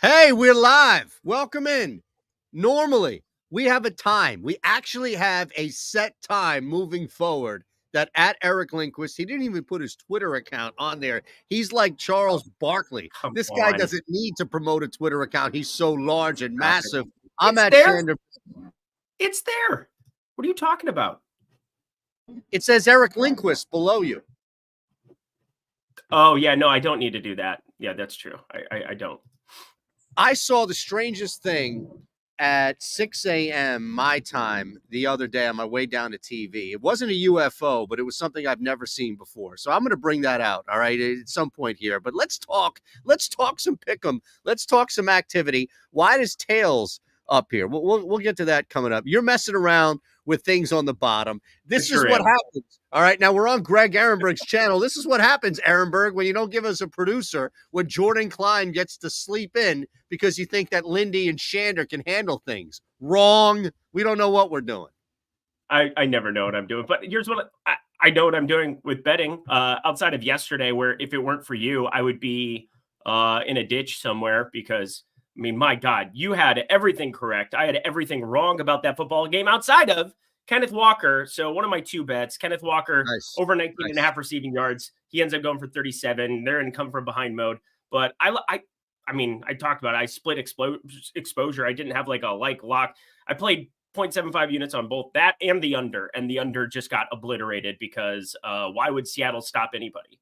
Hey, we're live. Welcome in. Normally, we have a time. We actually have a set time moving forward that at Eric Lindquist, he didn't even put his Twitter account on there. He's like Charles Barkley. Come This guy on. doesn't need to promote a Twitter account. He's so large and massive. I'm It's at there. Shander. It's there. What are you talking about? It says Eric Lindquist below you. Oh, yeah. No, I don't need to do that. Yeah, that's true. I don't. I saw the strangest thing at 6 a.m. my time the other day on my way down to TV. It wasn't a UFO, but it was something I've never seen before. So I'm going to bring that out, all right, at some point here. But let's talk some pick'em. Let's talk some activity. Why does tails up here? We'll get to that coming up. You're messing around with things on the bottom. This is what happens. All right, now we're on Greg Ehrenberg's channel. This is what happens, Ehrenberg, when you don't give us a producer, when Jordan Klein gets to sleep in because you think that Lindy and Shander can handle things. Wrong. We don't know what we're doing. I never know what I'm doing. But here's what I know what I'm doing with betting outside of yesterday, where if it weren't for you, I would be in a ditch somewhere because, I mean, my God, you had everything correct. I had everything wrong about that football game outside of Kenneth Walker. So one of my two bets, Kenneth Walker, over 19 and a half receiving yards. He ends up going for 37. They're in come from behind mode. But I mean, I talked about it. I split exposure. I didn't have like a lock. I played 0.75 units on both that and the under just got obliterated because why would Seattle stop anybody?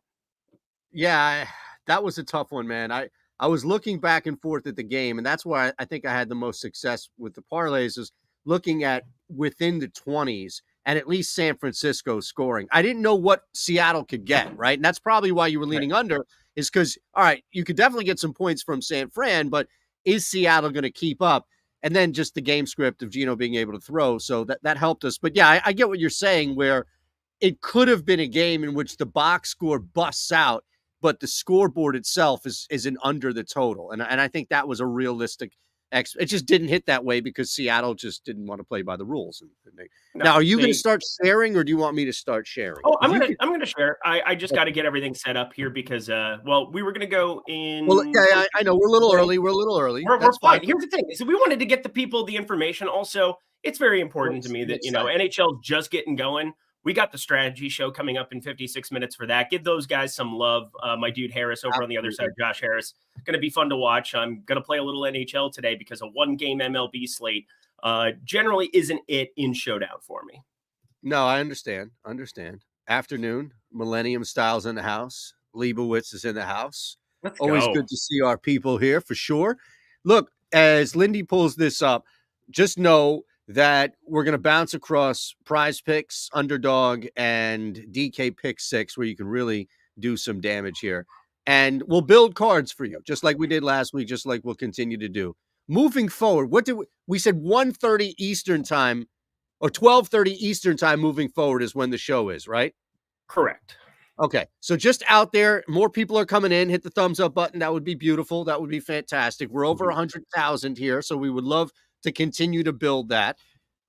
Yeah, that was a tough one, man. I was looking back and forth at the game, and that's why I think I had the most success with the parlays is looking at within the 20s and at least San Francisco scoring. I didn't know what Seattle could get, right? And that's probably why you were leaning under is because, all right, you could definitely get some points from San Fran, but is Seattle going to keep up? And then just the game script of Geno being able to throw. So that helped us. But yeah, I get what you're saying where it could have been a game in which the box score busts out, but the scoreboard itself is an under the total. And I think that was a realistic it just didn't hit that way because Seattle just didn't want to play by the rules. Now, are you going to start sharing or do you want me to start sharing? Oh, I'm going to share. I just got to get everything set up here because, we were going to go in. Well, yeah, I know we're a little early. We're fine. Here's the thing. So we wanted to get the people the information. Also, it's very important to me that, NHL just getting going. We got the strategy show coming up in 56 minutes for that. Give those guys some love. My dude Harris over on the other side, Josh Harris, going to be fun to watch. I'm going to play a little NHL today because a one-game MLB slate generally isn't it in showdown for me. No, I understand. Afternoon, Millennium Styles in the house. Leibowitz is in the house. Always good to see our people here for sure. Look, as Lindy pulls this up, just know that we're going to bounce across PrizePicks, Underdog, and DK Pick 6, where you can really do some damage here. And we'll build cards for you, just like we did last week, just like we'll continue to do. Moving forward, what did we said 1:30 Eastern time or 12:30 Eastern time moving forward is when the show is, right? Correct. Okay, so just out there, more people are coming in. Hit the thumbs up button. That would be beautiful. That would be fantastic. We're over 100,000 here, so we would love to continue to build that.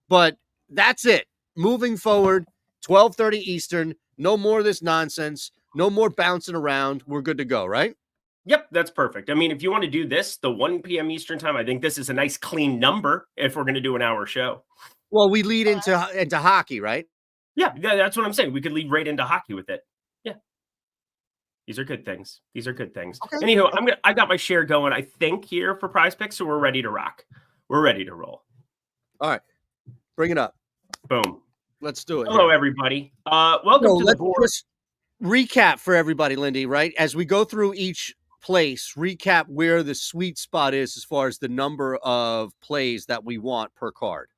But that's it. Moving forward, 12:30 Eastern. No more of this nonsense. No more bouncing around. We're good to go, right? Yep, that's perfect. I mean, if you want to do this, the 1 p.m. Eastern time, I think this is a nice clean number if we're going to do an hour show. Well, we lead into hockey, right? Yeah, that's what I'm saying. We could lead right into hockey with it. Yeah. These are good things. Okay. Anywho, I got my share going, I think, here for PrizePicks, so we're ready to rock. We're ready to roll. All right. Bring it up. Boom. Let's do it. Hello, everybody. Welcome to the board. Just recap for everybody, Lindy, right? As we go through each place, recap where the sweet spot is as far as the number of plays that we want per card.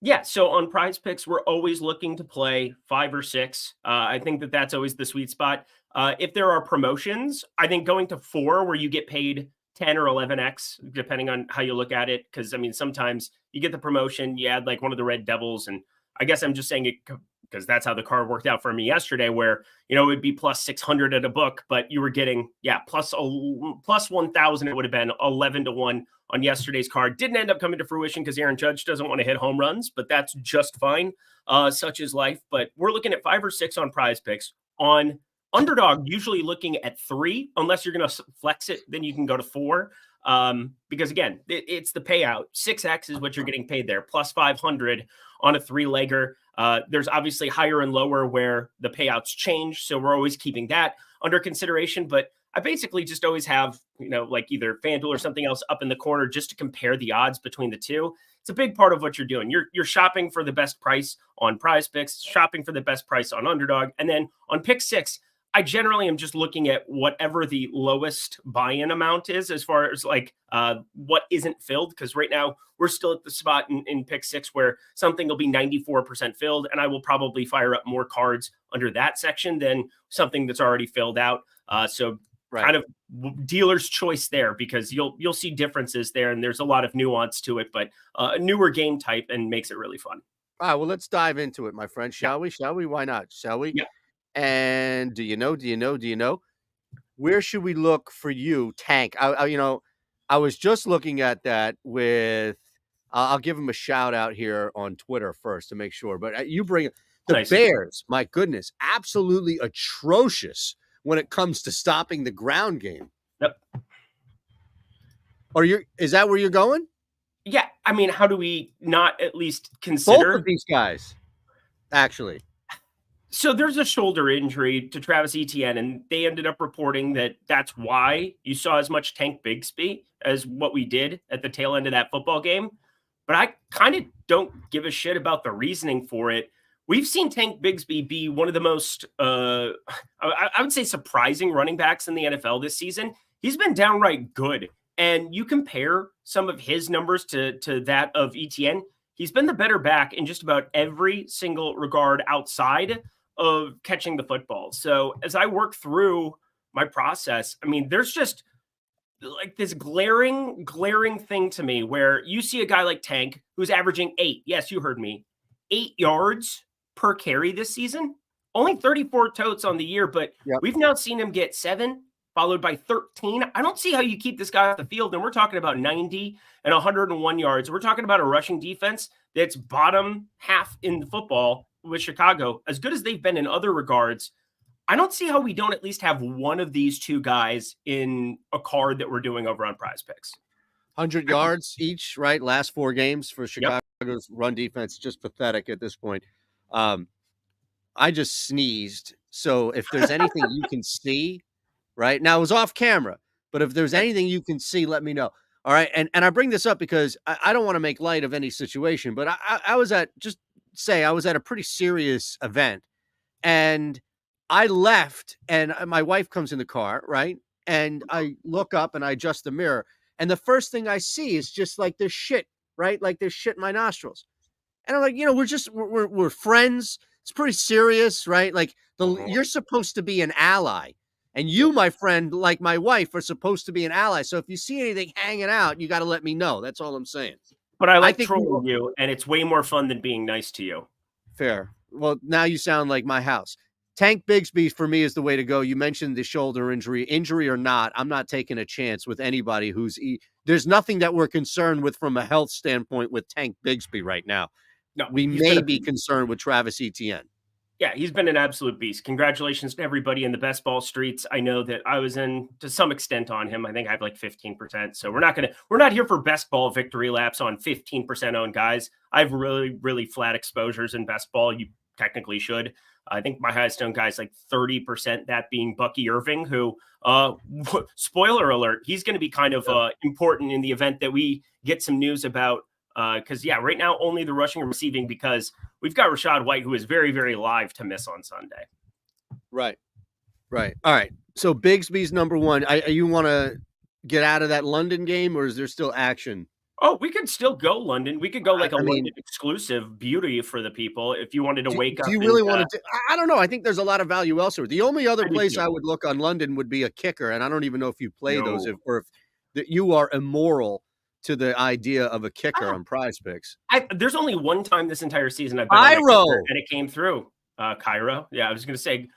Yeah, so on PrizePicks, we're always looking to play 5 or 6. I think that's always the sweet spot. If there are promotions, I think going to 4 where you get paid 10 or 11x, depending on how you look at it. Because, I mean, sometimes you get the promotion, you add like one of the Red Devils. And I guess I'm just saying it because that's how the card worked out for me yesterday, where, it would be plus 600 at a book, but you were getting, plus 1,000. It would have been 11-1 on yesterday's card. Didn't end up coming to fruition because Aaron Judge doesn't want to hit home runs, but that's just fine. Such is life. But we're looking at 5 or 6 on PrizePicks on Underdog usually looking at 3, unless you're going to flex it, then you can go to 4. Because again, it's the payout. 6x is what you're getting paid there, plus 500 on a 3-legger. There's obviously higher and lower where the payouts change. So we're always keeping that under consideration. But I basically just always have, like either FanDuel or something else up in the corner just to compare the odds between the two. It's a big part of what you're doing. You're shopping for the best price on PrizePicks, shopping for the best price on Underdog. And then on Pick 6, I generally am just looking at whatever the lowest buy-in amount is as far as like what isn't filled. Because right now we're still at the spot in Pick 6 where something will be 94% filled. And I will probably fire up more cards under that section than something that's already filled out. So kind of dealer's choice there, because you'll see differences there. And there's a lot of nuance to it, but a newer game type and makes it really fun. All right, well, let's dive into it, my friend. Shall we? Shall we? Why not? Shall we? Yeah. And do you know? Where should we look for you, Tank? I was just looking at that with. I'll give him a shout out here on Twitter first to make sure. But you bring the Nice. Bears. My goodness, absolutely atrocious when it comes to stopping the ground game. Yep. Is that where you're going? Yeah, I mean, how do we not at least consider both of these guys? Actually. So there's a shoulder injury to Travis Etienne, and they ended up reporting that that's why you saw as much Tank Bigsby as what we did at the tail end of that football game. But I kind of don't give a shit about the reasoning for it. We've seen Tank Bigsby be one of the most, I would say, surprising running backs in the NFL this season. He's been downright good. And you compare some of his numbers to that of Etienne, he's been the better back in just about every single regard outside of catching the football. So as I work through my process, I mean, there's just like this glaring thing to me where you see a guy like Tank who's averaging 8. Yes, you heard me. 8 yards per carry this season, only 34 totes on the year, but we've now seen him get 7 followed by 13. I don't see how you keep this guy off the field. And we're talking about 90 and 101 yards. We're talking about a rushing defense that's bottom half in the football with Chicago, as good as they've been in other regards. I don't see how we don't at least have one of these two guys in a card that we're doing over on PrizePicks. 100 yards each, right? Last 4 games for Chicago's run defense. Just pathetic at this point. I just sneezed. So if there's anything you can see, right now, it was off camera, but if there's anything you can see, let me know. All right. And I bring this up because I don't want to make light of any situation, but I was at a pretty serious event, and I left, and my wife comes in the car, right? And I look up and I adjust the mirror, and the first thing I see is just like this shit, right? Like there's shit in my nostrils. And I'm like, we're friends. It's pretty serious, right? Like you're supposed to be an ally. And you, my friend, like my wife, are supposed to be an ally. So if you see anything hanging out, you got to let me know. That's all I'm saying. But I like trolling you, and it's way more fun than being nice to you. Fair. Well, now you sound like my house. Tank Bigsby, for me, is the way to go. You mentioned the shoulder injury. Injury or not, I'm not taking a chance with anybody there's nothing that we're concerned with from a health standpoint with Tank Bigsby right now. No, we may be concerned with Travis Etienne. Yeah, he's been an absolute beast. Congratulations to everybody in the best ball streets. I know that I was in to some extent on him. I think I have like 15%. So we're not here for best ball victory laps on 15% owned guys. I have really, really flat exposures in best ball. You technically should. I think my highest owned guy is like 30%, that being Bucky Irving, who, spoiler alert, he's going to be kind of important in the event that we get some news about. Because, right now only the rushing and receiving, because we've got Rachaad White, who is very, very live to miss on Sunday. Right. All right. So Bigsby's number one. You want to get out of that London game, or is there still action? Oh, we could still go London. We could go like London exclusive beauty for the people if you wanted to wake up. Do you really want to? I don't know. I think there's a lot of value elsewhere. The only other place I would look on London would be a kicker, and I don't even know if you play those, or if you are immoral to the idea of a kicker on PrizePicks. There's only one time this entire season I've been on a kicker, and it came through. Cairo. Yeah, I was going to say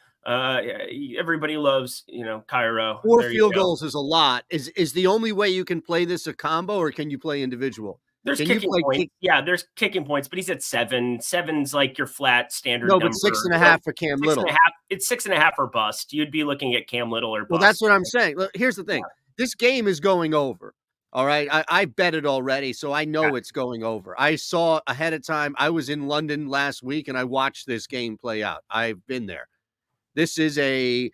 everybody loves, Cairo. 4 field goals is a lot. Is the only way you can play this a combo, or can you play individual? There's Can you kicking play points. Yeah, there's kicking points, but he's at 7. 7's like your flat standard No, number. but 6.5 for Cam Six and Little. a half. It's 6.5 or bust. You'd be looking at Cam Little or bust. Well, that's what I'm saying. Look, here's the thing. This game is going over. All right. I bet it already, so I know it's going over. I saw ahead of time. I was in London last week and I watched this game play out. I've been there. This is a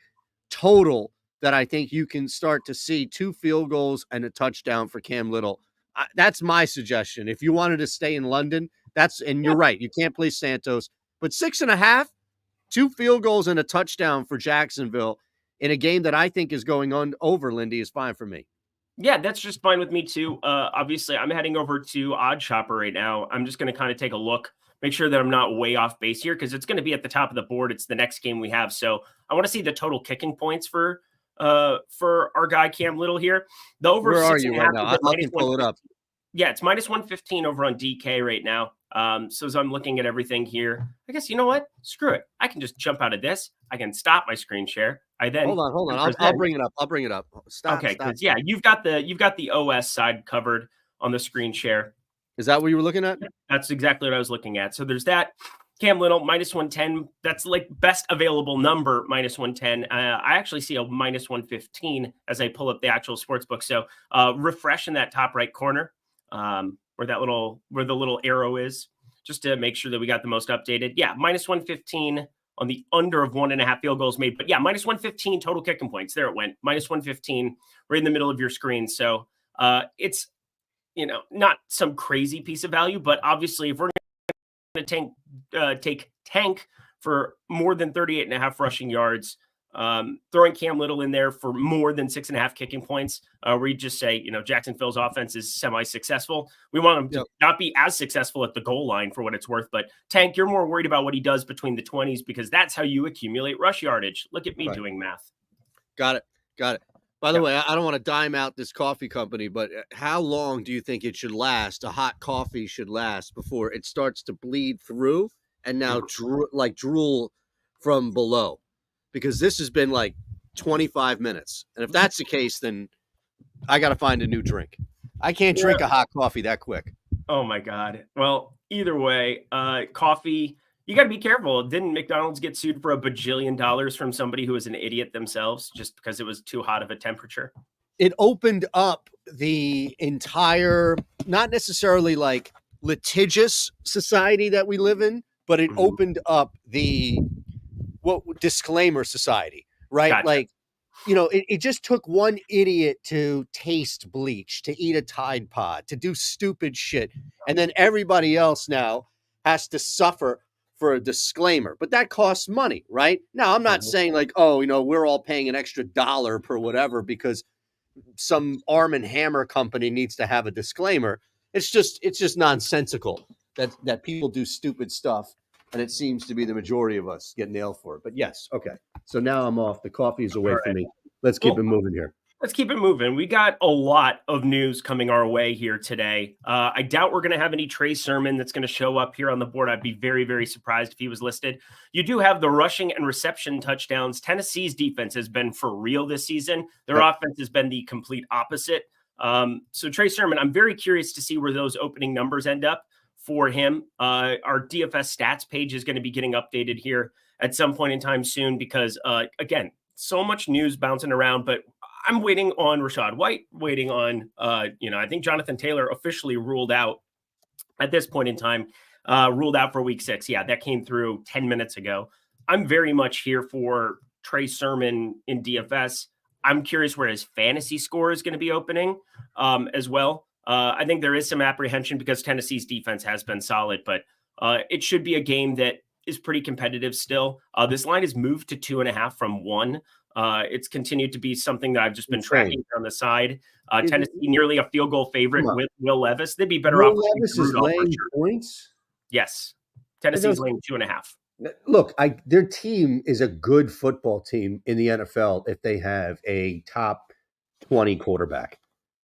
total that I think you can start to see 2 field goals and a touchdown for Cam Little. That's my suggestion. If you wanted to stay in London, and you're right. You can't play Santos, but 6.5, 2 field goals and a touchdown for Jacksonville in a game that I think is going on over, Lindy, is fine for me. Yeah, that's just fine with me too. Obviously, I'm heading over to Odd Shopper right now. I'm just going to kind of take a look, make sure that I'm not way off base here because it's going to be at the top of the board. It's the next game we have, so I want to see the total kicking points for our guy Cam Little here. The over. Where are you right now? I can pull it up. Yeah, it's minus 115 over on DK right now. So as I'm looking at everything here, I guess you know what? Screw it. I can just jump out of this. I can stop my screen share. Hold on. I'll bring it up. Stop. Okay, because yeah, you've got the OS side covered on the screen share. Is that what you were looking at? That's exactly what I was looking at. So there's that. Cam Little minus 110. That's like best available number minus 110. I actually see a minus 115 as I pull up the actual sports book. So refresh in that top right corner. Where the little arrow is, just to make sure that we got the most updated. Yeah, minus 115 on the under of 1.5 field goals made. But yeah, minus 115 total kicking points. There it went. Minus 115 right in the middle of your screen. So it's, not some crazy piece of value, but obviously if we're going to take tank for more than 38.5 rushing yards, throwing Cam Little in there for more than 6.5 kicking points, where you just say, Jacksonville's offense is semi-successful. We want him to not be as successful at the goal line for what it's worth, but Tank, you're more worried about what he does between the 20s because that's how you accumulate rush yardage. Look at me doing math. Got it. By the way, I don't want to dime out this coffee company, but how long do you think it should last? A hot coffee should last before it starts to bleed through and now drool from below? Because this has been like 25 minutes. And if that's the case, then I got to find a new drink. I can't drink a hot coffee that quick. Oh, my God. Well, either way, coffee, you got to be careful. Didn't McDonald's get sued for $1 bajillion from somebody who was an idiot themselves just because it was too hot of a temperature? It opened up the entire, not necessarily like litigious society that we live in, but it opened up the disclaimer society, right? Gotcha. Like, it just took one idiot to taste bleach, to eat a Tide Pod, to do stupid shit. And then everybody else now has to suffer for a disclaimer. But that costs money, right? Now, I'm not saying like, we're all paying an extra $1 per whatever because some Arm & Hammer company needs to have a disclaimer. It's just nonsensical that people do stupid stuff. And it seems to be the majority of us get nailed for it. But yes, okay. So now I'm off. The coffee is away from me. Let's keep it moving here. Let's keep it moving. We got a lot of news coming our way here today. I doubt we're going to have any Trey Sermon that's going to show up here on the board. I'd be very, very surprised if he was listed. You do have the rushing and reception touchdowns. Tennessee's defense has been for real this season. Their offense has been the complete opposite. So Trey Sermon, I'm very curious to see where those opening numbers end up for him. Our DFS stats page is going to be getting updated here at some point in time soon because, again, so much news bouncing around, but I'm waiting on Rachaad White, waiting on, I think Jonathan Taylor officially ruled out at this point in time, ruled out for week 6. Yeah, that came through 10 minutes ago. I'm very much here for Trey Sermon in DFS. I'm curious where his fantasy score is going to be opening as well. I think there is some apprehension because Tennessee's defense has been solid, but it should be a game that is pretty competitive still. This line has moved to 2.5 from 1. It's continued to be something that I've just been tracking on the side. Tennessee nearly a field goal favorite with Will Levis. They'd be better off. Will Levis is laying points? Yes. Tennessee's laying 2.5. Look, their team is a good football team in the NFL if they have a top 20 quarterback.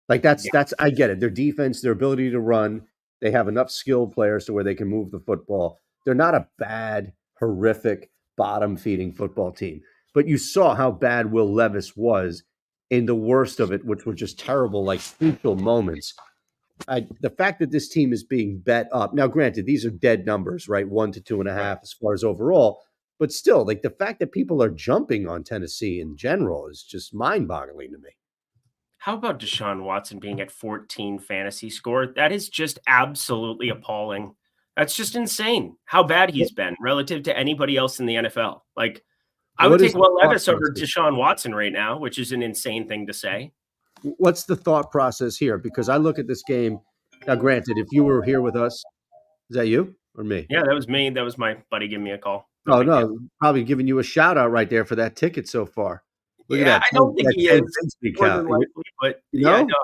Like that's I get it. Their defense, their ability to run, they have enough skilled players to where they can move the football. They're not a bad, horrific, bottom-feeding football team. But you saw how bad Will Levis was in the worst of it, which were just terrible, like crucial moments. The fact that this team is being bet up now, granted, these are dead numbers, right? 1 to 2.5 Right. as far as overall, but still, like the fact that people are jumping on Tennessee in general is just mind-boggling to me. How about Deshaun Watson being at 14 fantasy score? That is just absolutely appalling. That's just insane how bad he's been relative to anybody else in the NFL. Like, I would What is take the Will thought Levis over process? Deshaun Watson right now, which is an insane thing to say. What's the thought process here? Because I look at this game now. Granted, if you were here with us, is that you or me? Yeah, that was me. That was my buddy giving me a call. No Oh big deal. no, probably giving you a shout out right there for that ticket so far. Look at Yeah, that, I don't think that he 10 is Bigsby more than count. likely, but You yeah, know, no,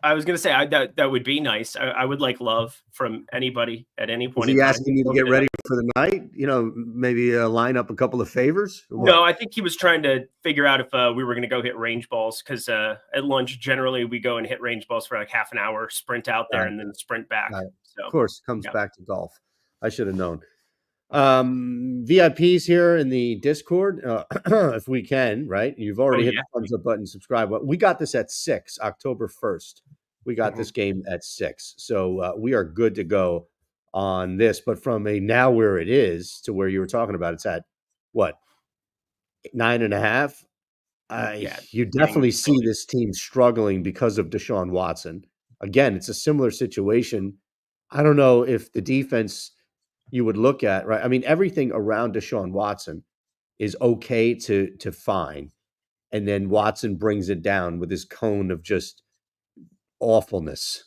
I was gonna say that would be nice. I would like love from anybody at any is point in he time. asking you to get ready for the night? Maybe line up a couple of favors or what? No, I think he was trying to figure out if we were going to go hit range balls because at lunch, generally, we go and hit range balls for like half an hour, sprint out there, Got it, and then sprint back. got it. Of So, course, comes yeah. back to golf. I should have known. VIPs here in the Discord, if we can, right? You've Oh, already hit yeah. the thumbs up button, subscribe. But we got this at 6, October 1st. We got this game at 6. So we are good to go on this. But from a now where it is to where you were talking about, it's at what, 9.5? Yeah. You Getting definitely see silly. this team struggling because of Deshaun Watson. Again, it's a similar situation. I don't know if the defense you would look at, right? I mean, everything around Deshaun Watson is okay to fine, and then Watson brings it down with his cone of just awfulness.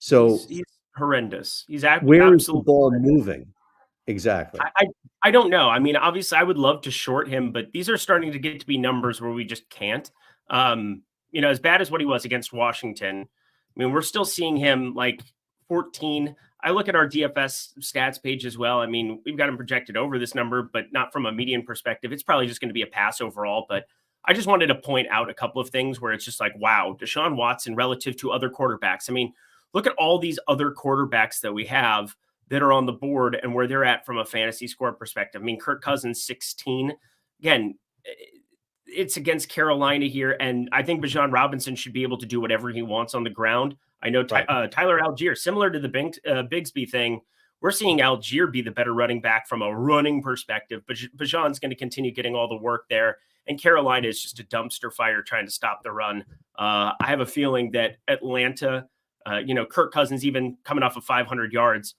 So, He's horrendous. He's where is the absolutely ball horrendous. moving? Exactly. I don't know. I mean, obviously, I would love to short him, but these are starting to get to be numbers where we just can't. As bad as what he was against Washington, I mean, we're still seeing him like 14. I look at our DFS stats page as well. I mean, we've got him projected over this number, but not from a median perspective. It's probably just going to be a pass overall. But I just wanted to point out a couple of things where it's just like, wow, Deshaun Watson relative to other quarterbacks. I mean, look at all these other quarterbacks that we have that are on the board and where they're at from a fantasy score perspective. I mean, Kirk Cousins, 16. Again, it's against Carolina here, and I think Bijan Robinson should be able to do whatever he wants on the ground. I know Right. Tyler Algier, similar to the Bigsby thing, we're seeing Algier be the better running back from a running perspective, but Bijan's going to continue getting all the work there, and Carolina is just a dumpster fire trying to stop the run. I have a feeling that Atlanta, Kirk Cousins even coming off of 500 yards,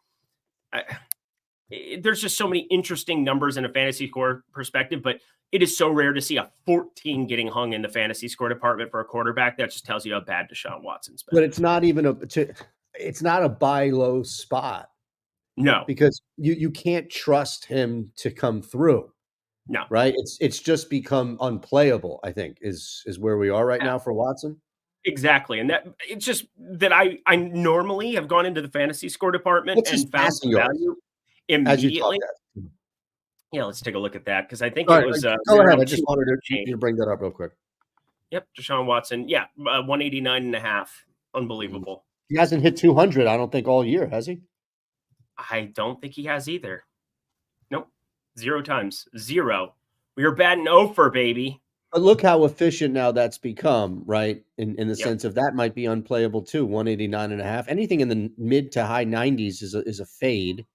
there's just so many interesting numbers in a fantasy score perspective, but it is so rare to see a 14 getting hung in the fantasy score department for a quarterback. That just tells you how bad Deshaun Watson's been. But it's not even it's not a buy low spot No, because you can't trust him to come through. no. Right? It's just become unplayable, I think, is where we are right Yeah, now for Watson. exactly. And that it's just that I normally have gone into the fantasy score department What's his and found passing the yards value as you talk immediately. that? Yeah, let's take a look at that because I think All it right, was go right ahead. I around just 2 wanted change. you to bring that up real quick. Yep, Deshaun Watson. Yeah, 189.5. Unbelievable. He hasn't hit 200, I don't think, all year, has he? I don't think he has either. Nope. 0 times. 0. We are batting over, baby. But look how efficient now that's become, right? In the Yep. sense of that might be unplayable too. 189.5. Anything in the mid to high 90s is a fade.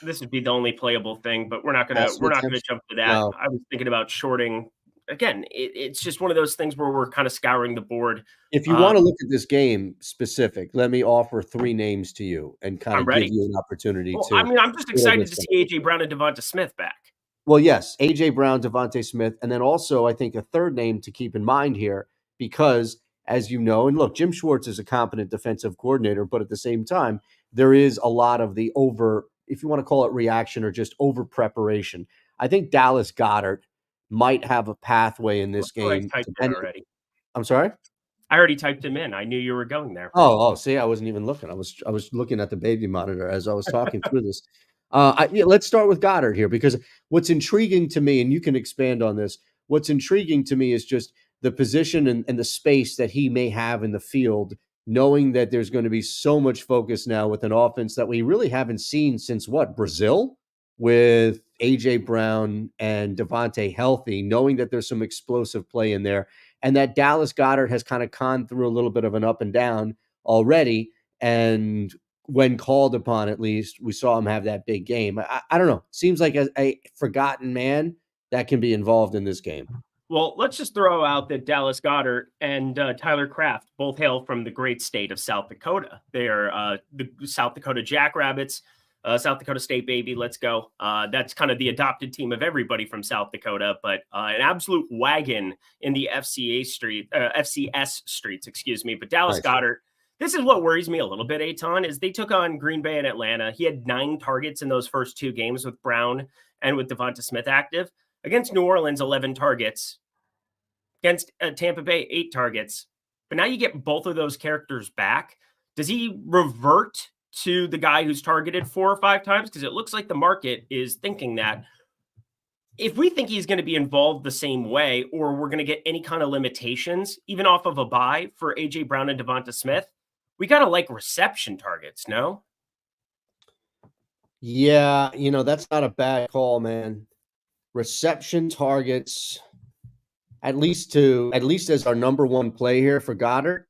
This would be the only playable thing, but we're not Passing gonna attempts? jump to that. No. I was thinking about shorting. Again, it's just one of those things where we're kind of scouring the board. If you want to look at this game specific, let me offer 3 names to you and kind I'm of give ready. you an opportunity Well, I to mean, I'm just fill excited this to see in. AJ Brown and Devonta Smith back. Well, yes, AJ Brown, Devontae Smith, and then also I think a third name to keep in mind here because, as you know, and look, Jim Schwartz is a competent defensive coordinator, but at the same time, there is a lot of the over, if you want to call it reaction or just over preparation. I think Dallas Goedert might have a pathway in this Oh, I game. typed in already. I'm sorry? I already typed him in. I knew you were going there. See, I wasn't even looking. I was looking at the baby monitor as I was talking through this. Let's start with Goddard here because what's intriguing to me, and you can expand on this, what's intriguing to me is just the position and the space that he may have in the field, knowing that there's going to be so much focus now with an offense that we really haven't seen since Brazil with AJ Brown and Devontae healthy, knowing that there's some explosive play in there and that Dallas Goedert has kind of gone through a little bit of an up and down, already. And when called upon, at least, we saw him have that big game. I don't know. Seems like a forgotten man that can be involved in this game. Well, let's just throw out that Dallas Goedert and Tyler Kraft both hail from the great state of South Dakota. They are the South Dakota Jackrabbits, South Dakota State, baby. Let's go. That's kind of the adopted team of everybody from South Dakota, but an absolute wagon in the FCS streets, excuse me. But Dallas Goedert, this is what worries me a little bit, Eytan, is they took on Green Bay and Atlanta. He had 9 targets in those first 2 games with Brown and with Devonta Smith active. Against New Orleans, 11 targets. Against Tampa Bay, 8 targets. But now you get both of those characters back. Does he revert to the guy who's targeted 4 or 5 times? Because it looks like the market is thinking that if we think he's going to be involved the same way, or we're going to get any kind of limitations, even off of a bye for A.J. Brown and Devonta Smith, we got to like reception targets, no? Yeah, that's not a bad call, man. Reception targets, at least as our number one play here for Goedert.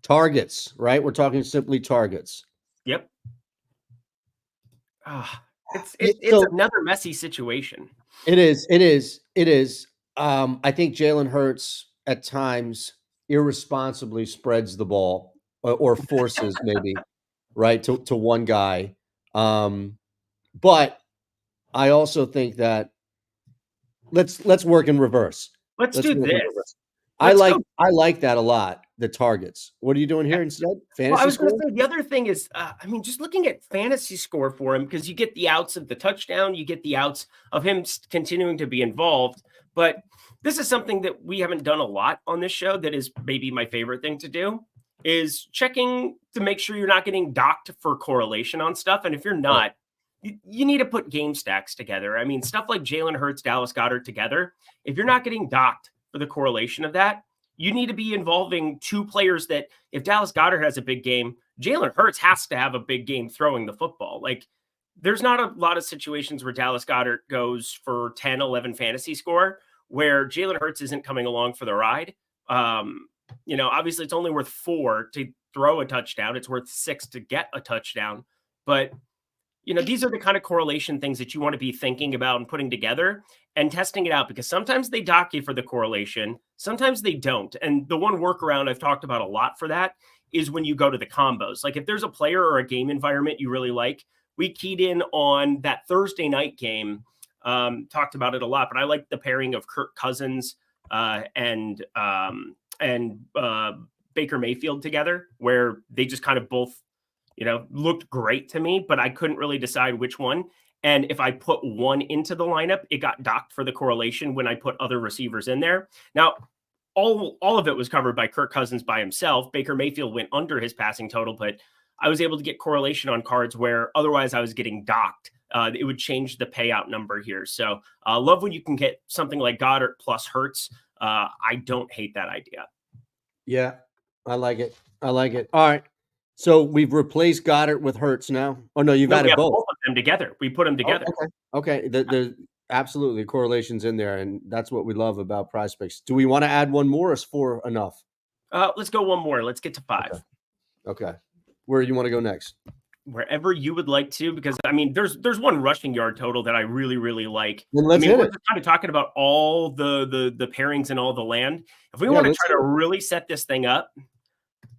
Targets, right? We're talking simply targets. Yep. It's another messy situation. It is. I think Jalen Hurts at times irresponsibly spreads the ball or forces maybe right to one guy. But I also think that let's work in reverse. Let's do this. I like that a lot. The targets. What are you doing here instead? Fantasy I was going to score? say the other thing is, just looking at fantasy score for him, because you get the outs of the touchdown, you get the outs of him continuing to be involved. But this is something that we haven't done a lot on this show. That is maybe my favorite thing to do, is checking to make sure you're not getting docked for correlation on stuff. And if you're not, you need to put game stacks together. I mean, stuff like Jalen Hurts, Dallas Goedert together. If you're not getting docked for the correlation of that, you need to be involving 2 players that if Dallas Goedert has a big game, Jalen Hurts has to have a big game throwing the football. Like, there's not a lot of situations where Dallas Goedert goes for 10, 11 fantasy score where Jalen Hurts isn't coming along for the ride. Obviously it's only worth 4 to throw a touchdown. It's worth 6 to get a touchdown. But these are the kind of correlation things that you want to be thinking about and putting together and testing it out, because sometimes they dock you for the correlation. Sometimes they don't. And the one workaround I've talked about a lot for that is when you go to the combos. Like if there's a player or a game environment you really like, we keyed in on that Thursday night game, talked about it a lot, but I like the pairing of Kirk Cousins and Baker Mayfield together, where they just kind of both looked great to me, but I couldn't really decide which one. And if I put one into the lineup, it got docked for the correlation when I put other receivers in there. Now, all of it was covered by Kirk Cousins by himself. Baker Mayfield went under his passing total, but I was able to get correlation on cards where otherwise I was getting docked. It would change the payout number here. So love when you can get something like Goddard plus Hurts. I don't hate that idea. Yeah, I like it. All right. So we've replaced Goddard with Hurts now. Oh no, you've added both of them together. We put them together. Okay. The absolutely correlations in there, and that's what we love about PrizePicks. Do we want to add one more, or is 4 enough? Let's go one more. Let's get to 5. Okay. Where do you want to go next? Wherever you would like to, because I mean, there's one rushing yard total that I really, really like. Then let's hit we're it. kind of talking about all the pairings and all the land. If we want to try to really set this thing up,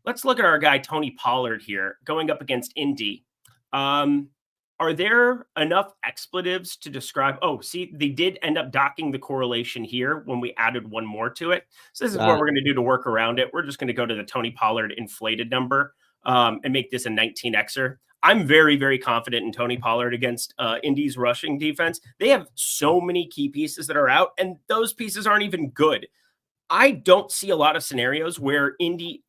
let's look at our guy Tony Pollard here going up against Indy. Are there enough expletives to describe? Oh, see, they did end up docking the correlation here when we added one more to it. So this is what we're going to do to work around it. We're just going to go to the Tony Pollard inflated number and make this a 19xer. I'm very, very confident in Tony Pollard against Indy's rushing defense. They have so many key pieces that are out, and those pieces aren't even good. I don't see a lot of scenarios where Indy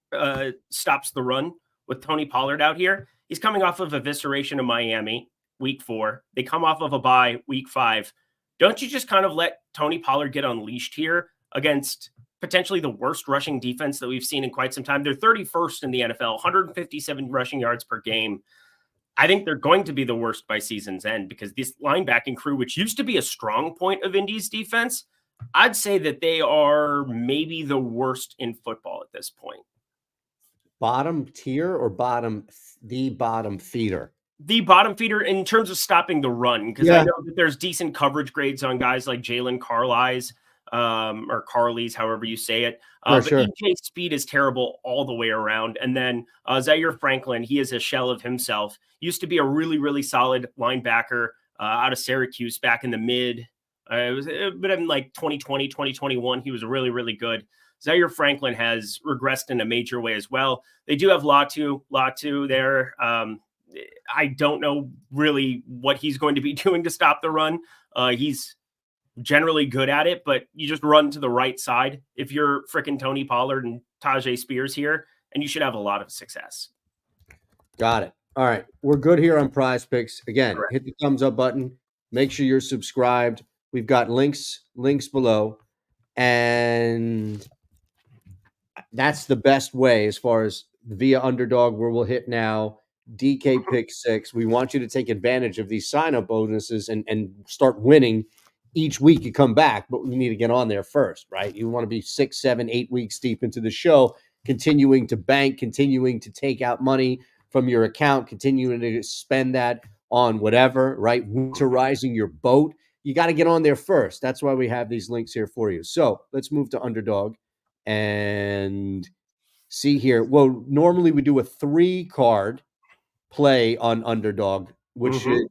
stops the run with Tony Pollard out here. He's coming off of evisceration of Miami, week 4. They come off of a bye, week 5. Don't you just kind of let Tony Pollard get unleashed here against potentially the worst rushing defense that we've seen in quite some time? They're 31st in the NFL, 157 rushing yards per game. I think they're going to be the worst by season's end because this linebacking crew, which used to be a strong point of Indy's defense, I'd say that they are maybe the worst in football at this point. bottom tier or the bottom feeder? The bottom feeder in terms of stopping the run, because I know that there's decent coverage grades on guys like Jalen Carlies, or Carlies, however you say it. But Sure. EJ Speed is terrible all the way around. And then Zaire Franklin, he is a shell of himself. Used to be a really, really solid linebacker out of Syracuse back in the mid. But in like 2020, 2021, he was really, really good. Zaire Franklin has regressed in a major way as well. They do have Latu there. I don't know really what he's going to be doing to stop the run. He's generally good at it, but you just run to the right side if you're freaking Tony Pollard and Tajay Spears here, and you should have a lot of success. Got it. All right. We're good here on Prize Picks. Again, Correct. hit the thumbs up button. Make sure you're subscribed. We've got links below. And that's the best way as far as via Underdog, where we'll hit now DK Pick 6. We want you to take advantage of these sign-up bonuses and start winning each week you come back, but we need to get on there first, right? You want to be 6, 7, 8 weeks deep into the show, continuing to bank, continuing to take out money from your account, continuing to spend that on whatever, right? Winterizing your boat. You got to get on there first. That's why we have these links here for you. So let's move to Underdog and see here. Well, normally we do a 3-card play on Underdog, which is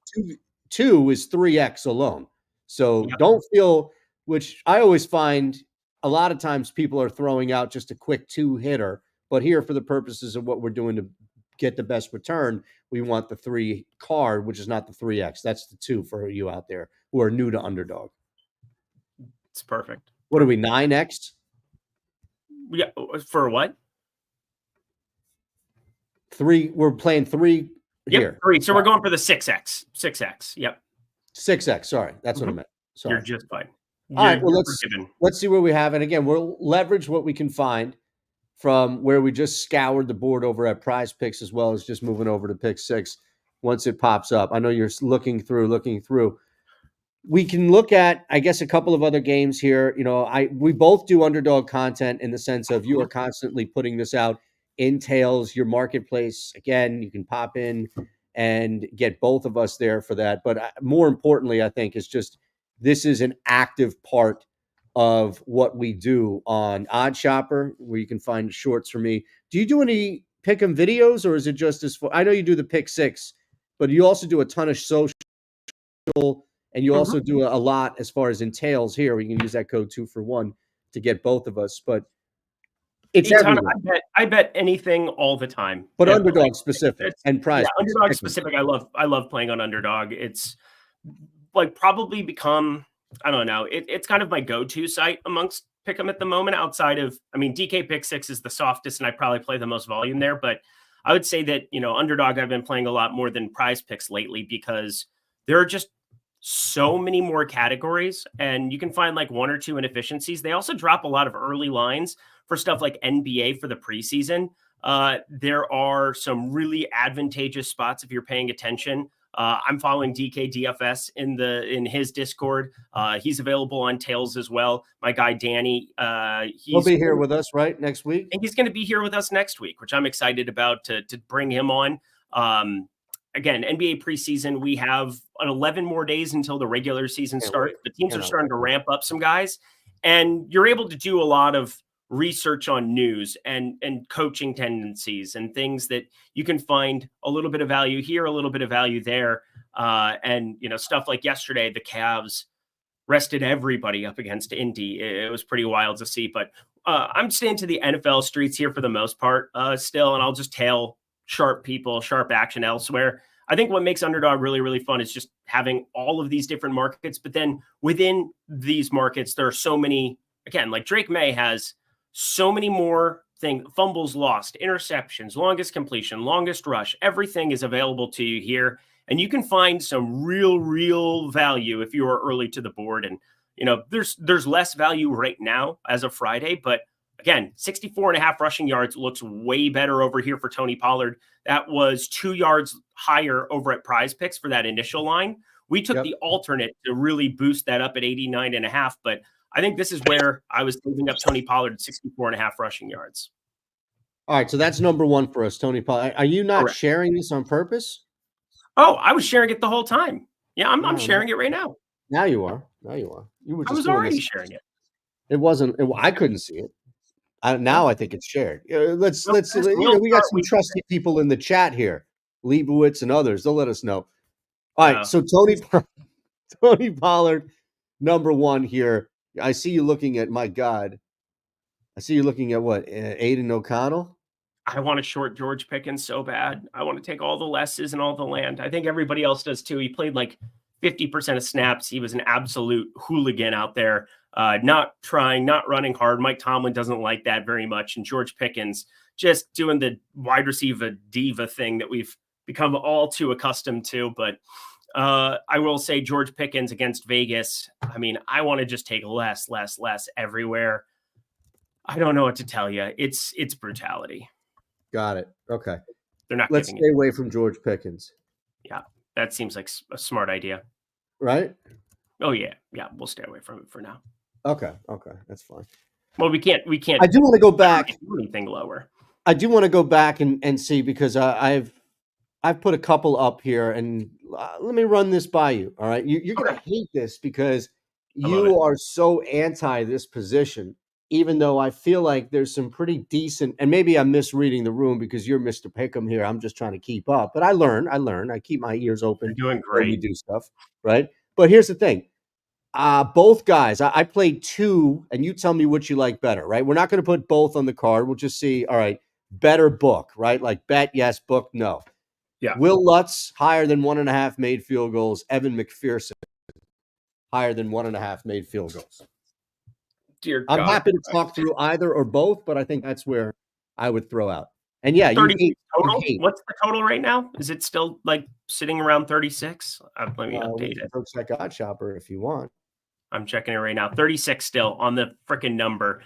two is 3x alone. So don't feel, which I always find a lot of times people are throwing out just a quick 2-hitter, but here for the purposes of what we're doing to get the best return, we want the 3-card, which is not the 3x. That's the 2 for you out there who are new to Underdog. It's perfect. What are we, 9x? Yeah, for what? 3. We're playing 3 here. 3. So we're going for the 6x. 6x. Yep. 6x. Sorry, that's what I meant. Sorry. You're just fine. All right. Well, let's see what we have, and again, we'll leverage what we can find from where we just scoured the board over at Prize Picks, as well as just moving over to Pick 6 once it pops up. I know you're looking through. We can look at, I guess, a couple of other games here. You know, we both do Underdog content in the sense of you are constantly putting this out. Entails your marketplace. Again, you can pop in and get both of us there for that. But more importantly, I think is just this is an active part of what we do on Odd Shopper, where you can find shorts for me. Do you do any pick'em videos, or is it just as far? I know you do the Pick 6, but you also do a ton of social, and you also do a lot as far as entails here. We can use that code 2 for 1 to get both of us. But it's I bet anything all the time. But Underdog specific and Prize. Yeah, Underdog specific. I love playing on Underdog. It's like probably become, I don't know. It's kind of my go-to site amongst pick'em at the moment. Outside of, I mean, DK Pick 6 is the softest, and I probably play the most volume there. But I would say that, you know, Underdog I've been playing a lot more than Prize Picks lately, because there are just so many more categories, and you can find like 1 or 2 inefficiencies. They also drop a lot of early lines for stuff like NBA for the preseason. There are some really advantageous spots if you're paying attention. I'm following DK DFS in his Discord. He's available on Tails as well. My guy Danny, he'll be here with us right next week, and he's going to be here with us next week, which I'm excited about to bring him on. Again, NBA preseason, we have 11 more days until the regular season starts. The teams are starting to ramp up some guys, and you're able to do a lot of research on news and coaching tendencies and things that you can find a little bit of value here, a little bit of value there. And, you know, stuff like yesterday, the Cavs rested everybody up against Indy. It was pretty wild to see, but I'm staying to the NFL streets here for the most part still, and I'll just tail sharp people, sharp action elsewhere. I think what makes Underdog really, really fun is just having all of these different markets, but then within these markets, there are so many, again, like Drake May has so many more things: fumbles lost, interceptions, longest completion, longest rush. Everything is available to you here, and you can find some real value if you are early to the board. And, you know, there's less value right now as of Friday, but again, 64.5 rushing yards looks way better over here for Tony Pollard. That was 2 yards higher over at Prize Picks for that initial line. We took the alternate to really boost that up at 89.5, but I think this is where I was giving up Tony Pollard 64.5 rushing yards. All right, so that's number one for us, Tony Pollard. Are you not Correct. sharing this on purpose? Oh, I was sharing it the whole time. Yeah, I'm No, sharing it right now. now you are. Now you are. You were I just was doing already this. sharing it. It wasn't. I couldn't see it. Yeah. Now I think it's shared. Let's. We'll We got start some week trusty people in the chat here, Leibowitz and others. They'll let us know. All right, so Tony Pollard, number one here. I see you looking at. My God, I see you looking at what? Aiden O'Connell. I want to short George Pickens so bad. I want to take all the lesses and all the land. I think everybody else does too. He played like 50% of snaps. He was an absolute hooligan out there, not trying, not running hard. Mike Tomlin doesn't like that very much. And George Pickens just doing the wide receiver diva thing that we've become all too accustomed to. But I will say George Pickens against Vegas. I mean, I want to just take less everywhere. I don't know what to tell you. It's brutality. Got it. Okay. They're not. Let's stay away from George Pickens. Yeah, that seems like a smart idea. Right? Oh yeah, we'll stay away from it for now. Okay, that's fine. Well, we can't. I do want to go back. Anything lower. I do want to go back and see because I've put a couple up here, and let me run this by you. All right, you're gonna hate this because you are so anti this position. Even though I feel like there's some pretty decent, and maybe I'm misreading the room because you're Mr. Pick'em here. I'm just trying to keep up, but I learn. I keep my ears open. You're doing great. When we do stuff, right? But here's the thing. Both guys, I played two, and you tell me which you like better, right? We're not going to put both on the card. We'll just see, all right, better book, right? Like bet, yes, book, no. Yeah. Will Lutz, higher than 1.5 made field goals. Evan McPherson, higher than 1.5 made field goals. Dear I'm God. happy to talk through either or both, but I think that's where I would throw out. And yeah, 30 total. What's the total right now? Is it still like sitting around 36? Let me update it. Go check Odd Shopper if you want. I'm checking it right now. 36 still on the freaking number.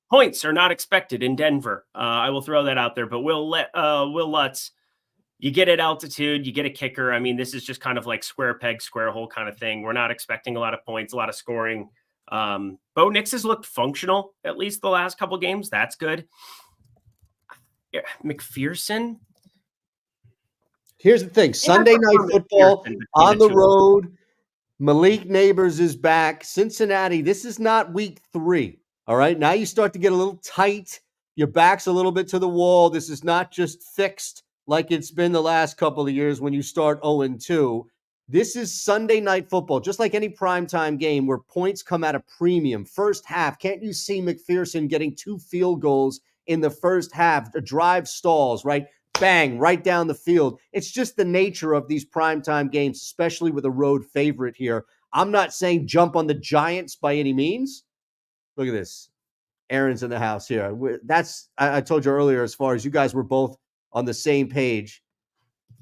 Points are not expected in Denver. I will throw that out there. But Will Lutz, you get at altitude, you get a kicker. I mean, this is just kind of like square peg, square hole kind of thing. We're not expecting a lot of points, a lot of scoring. Bo Nix has looked functional at least the last couple games. That's good. Yeah, McPherson. Here's the thing: Sunday Night Football on the road. Malik Neighbors is back. Cincinnati. This is not week 3. All right, now you start to get a little tight. Your back's a little bit to the wall. This is not just fixed like it's been the last couple of years when you start 0-2. This is Sunday Night Football, just like any primetime game where points come at a premium. First half, can't you see McPherson getting 2 field goals in the first half? A drive stalls, right? Bang, right down the field. It's just the nature of these primetime games, especially with a road favorite here. I'm not saying jump on the Giants by any means. Look at this. Aaron's in the house here. I told you earlier, as far as you guys were both on the same page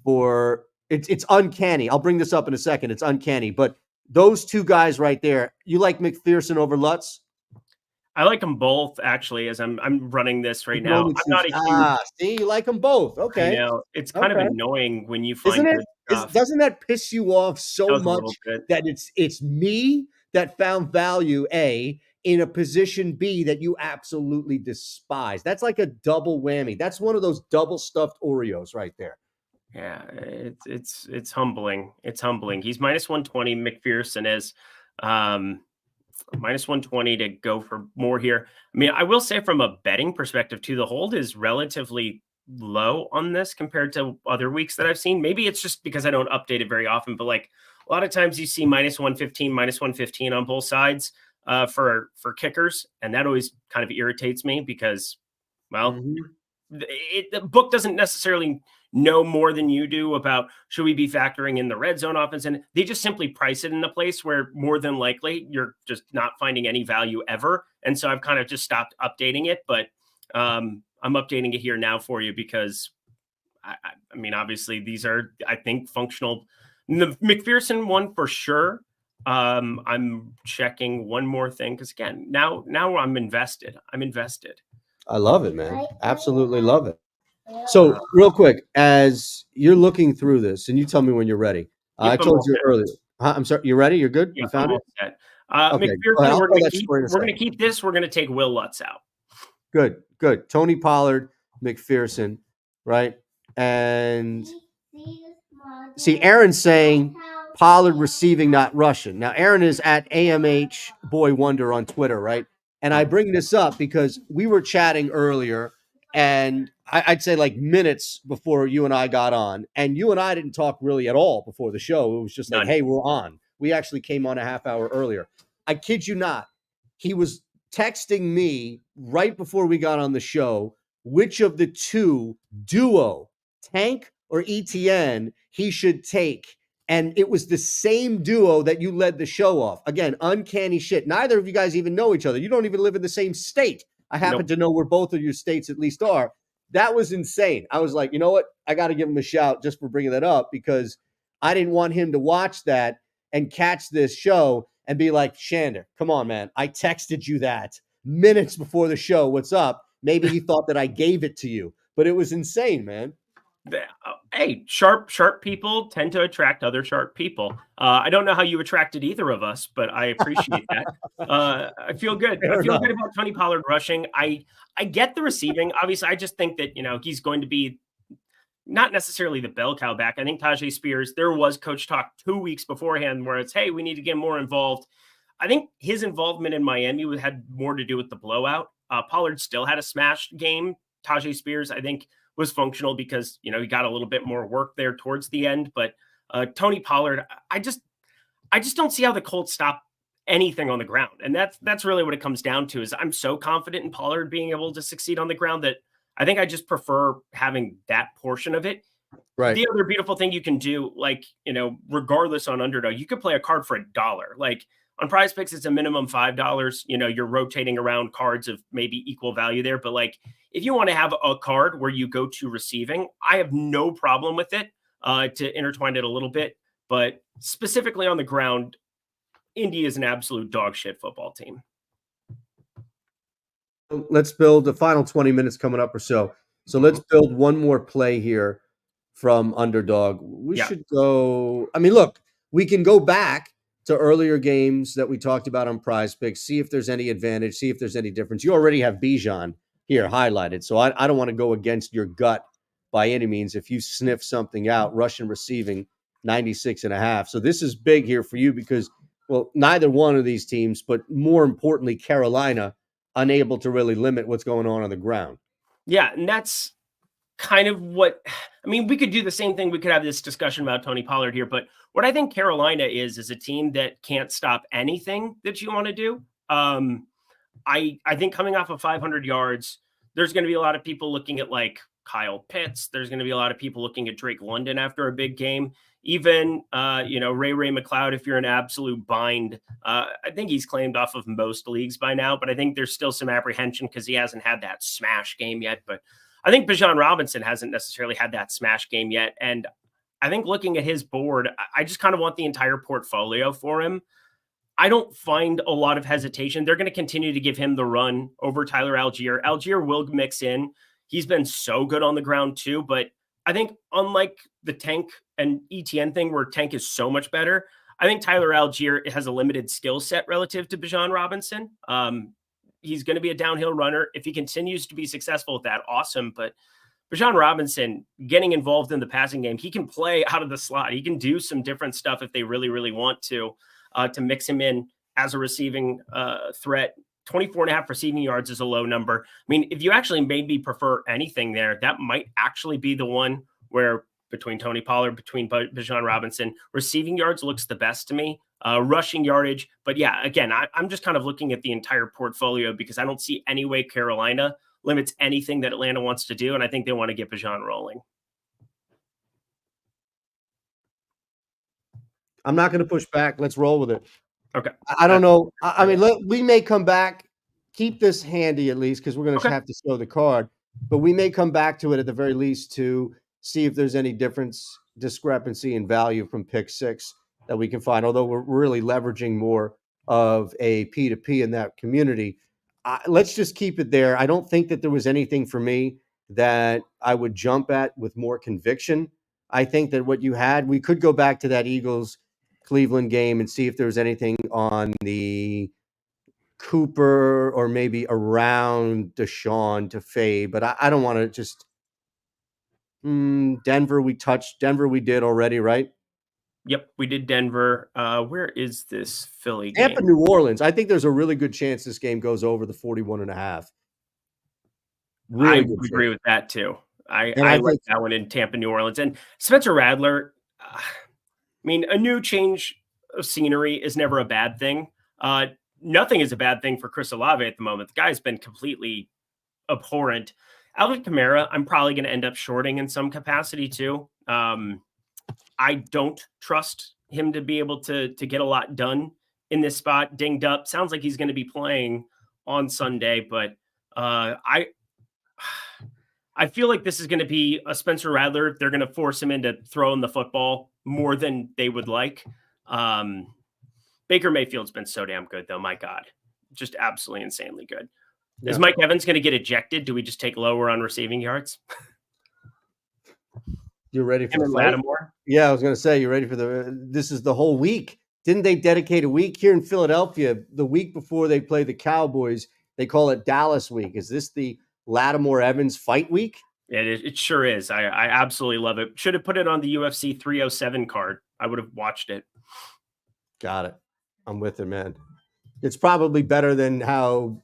for it's uncanny. I'll bring this up in a second. It's uncanny. But those two guys right there, you like McPherson over Lutz? I like them both, actually, as I'm running this right now. I'm not a huge... see, you like them both. Okay. I know. It's kind of annoying when you find Isn't it? Stuff. Doesn't that piss you off so much that it's me that found value, A, in a position, B, that you absolutely despise? That's like a double whammy. That's one of those double stuffed Oreos right there. Yeah, it's humbling. It's humbling. He's minus 120. McPherson is minus 120 to go for more here. I mean, I will say from a betting perspective too, the hold is relatively low on this compared to other weeks that I've seen. Maybe it's just because I don't update it very often, but like a lot of times you see minus 115 on both sides for kickers. And that always kind of irritates me because, well, the book doesn't necessarily know more than you do about should we be factoring in the red zone offense, and they just simply price it in a place where more than likely you're just not finding any value ever. And so I've kind of just stopped updating it, but I'm updating it here now for you because I mean, obviously these are, I think, functional. The McPherson one for sure. I'm checking one more thing because again, now I'm invested. I love it, man. Absolutely love it. So real quick, as you're looking through this, and you tell me when you're ready. I told you earlier. I'm sorry. You ready? You're good? Yeah, you found it? Okay. McPherson, we're going to keep this. We're going to take Will Lutz out. Good. Tony Pollard, McPherson, right? And see, Aaron's saying Pollard receiving, not rushing. Now, Aaron is at AMH Boy Wonder on Twitter, right? And I bring this up because we were chatting earlier, and I'd say like minutes before you and I got on, and you and I didn't talk really at all before the show. It was just like, None. hey, we're on. We actually came on a half hour earlier. I kid you not. He was texting me right before we got on the show which of the two duo, Tank or ETN, he should take. And it was the same duo that you led the show off. Again, uncanny shit. Neither of you guys even know each other. You don't even live in the same state. I happen to know where both of your states at least are. That was insane. I was like, you know what? I got to give him a shout just for bringing that up because I didn't want him to watch that and catch this show and be like, Shander, come on, man. I texted you that minutes before the show. What's up? Maybe he thought that I gave it to you, but it was insane, man. Hey, sharp people tend to attract other sharp people. I don't know how you attracted either of us, but I appreciate that. I feel good. I feel good about Tony Pollard rushing. I get the receiving. Obviously, I just think that, he's going to be not necessarily the bell cow back. I think Tajay Spears, there was coach talk 2 weeks beforehand where it's, hey, we need to get more involved. I think his involvement in Miami had more to do with the blowout. Pollard still had a smashed game. Tajay Spears, I think, was functional because, he got a little bit more work there towards the end. But Tony Pollard, I just don't see how the Colts stop anything on the ground. And that's really what it comes down to is I'm so confident in Pollard being able to succeed on the ground that I think I just prefer having that portion of it. Right. The other beautiful thing you can do, regardless on Underdog, you could play a card for $1. Like on PrizePicks, it's a minimum $5. You're rotating around cards of maybe equal value there. But if you want to have a card where you go to receiving, I have no problem with it to intertwine it a little bit. But specifically on the ground, Indy is an absolute dog shit football team. Let's build the final 20 minutes coming up or so. So let's build one more play here from Underdog. We should go. I mean, look, we can go back to earlier games that we talked about on PrizePicks, see if there's any advantage, see if there's any difference. You already have Bijan here highlighted, so I don't want to go against your gut by any means. If you sniff something out, Russian receiving 96.5. So this is big here for you because, well, neither one of these teams, but more importantly, Carolina, unable to really limit what's going on the ground. Yeah, and that's kind of we could do the same thing. We could have this discussion about Tony Pollard here, but what I think Carolina is a team that can't stop anything that you want to do. I think coming off of 500 yards, there's going to be a lot of people looking at Kyle Pitts. There's going to be a lot of people looking at Drake London after a big game. Even, Ray McLeod, if you're an absolute bind, I think he's claimed off of most leagues by now, but I think there's still some apprehension because he hasn't had that smash game yet. But I think Bijan Robinson hasn't necessarily had that smash game yet. And I think looking at his board, I just kind of want the entire portfolio for him. I don't find a lot of hesitation. They're going to continue to give him the run over Tyler Algier. Algier will mix in. He's been so good on the ground too, but I think unlike the Tank and ETN thing where Tank is so much better, I think Tyler Algier has a limited skill set relative to Bijan Robinson. He's going to be a downhill runner. If he continues to be successful at that, awesome. But Bijan Robinson getting involved in the passing game, he can play out of the slot. He can do some different stuff if they really, really want to mix him in as a receiving threat. 24.5 receiving yards is a low number. I mean, if you actually maybe prefer anything there, that might actually be the one where between Tony Pollard, between Bijan Robinson, receiving yards looks the best to me. Rushing yardage. But yeah, again, I'm just kind of looking at the entire portfolio because I don't see any way Carolina limits anything that Atlanta wants to do. And I think they want to get Bijan rolling. I'm not going to push back. Let's roll with it. Okay. I don't know. I mean, we may come back. Keep this handy at least because we're going to have to show the card. But we may come back to it at the very least to see if there's any discrepancy in value from pick 6 that we can find. Although we're really leveraging more of a P2P in that community. Let's just keep it there. I don't think that there was anything for me that I would jump at with more conviction. I think that what you had, we could go back to that Eagles Cleveland game and see if there was anything on the Cooper or maybe around Deshaun to fade, but I don't want to just Denver. Denver. We did already, right? Yep, we did Denver. Where is this Philly Tampa, game? New Orleans. I think there's a really good chance this game goes over the 41.5. Really I good would agree chance. with that too. And I like that one in Tampa, New Orleans. And Spencer Rattler, I mean, a new change of scenery is never a bad thing. Nothing is a bad thing for Chris Olave at the moment. The guy's been completely abhorrent. Alvin Kamara, I'm probably going to end up shorting in some capacity too. I don't trust him to be able to get a lot done in this spot. Dinged up. Sounds like he's going to be playing on Sunday, but I feel like this is going to be a Spencer Rattler. They're going to force him into throwing the football more than they would like. Baker Mayfield's been so damn good, though. My God, just absolutely insanely good. Yeah. Is Mike Evans going to get ejected? Do we just take lower on receiving yards? You're ready for the fight? Lattimore? Yeah, I was going to say, you're ready for this is the whole week. Didn't they dedicate a week here in Philadelphia the week before they play the Cowboys? They call it Dallas week. Is this the Lattimore Evans fight week? It sure is. I absolutely love it. Should have put it on the UFC 307 card. I would have watched it. Got it. I'm with it, man. It's probably better than how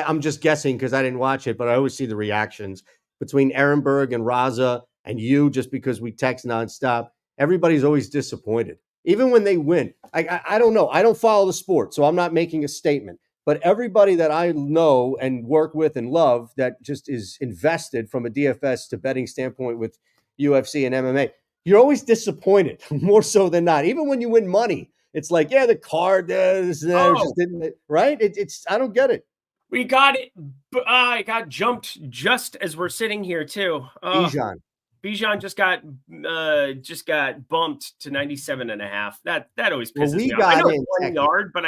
I'm just guessing because I didn't watch it, but I always see the reactions between Ehrenberg and Raza and you just because we text nonstop. Everybody's always disappointed, even when they win. I don't know. I don't follow the sport, so I'm not making a statement. But everybody that I know and work with and love that just is invested from a DFS to betting standpoint with UFC and MMA, you're always disappointed more so than not. Even when you win money, it's like, yeah, the card, just didn't, right? It's I don't get it. We got it. I got jumped just as we're sitting here too. Bijan just got bumped to 97.5. That always pisses me off. I know it's 1 yard, but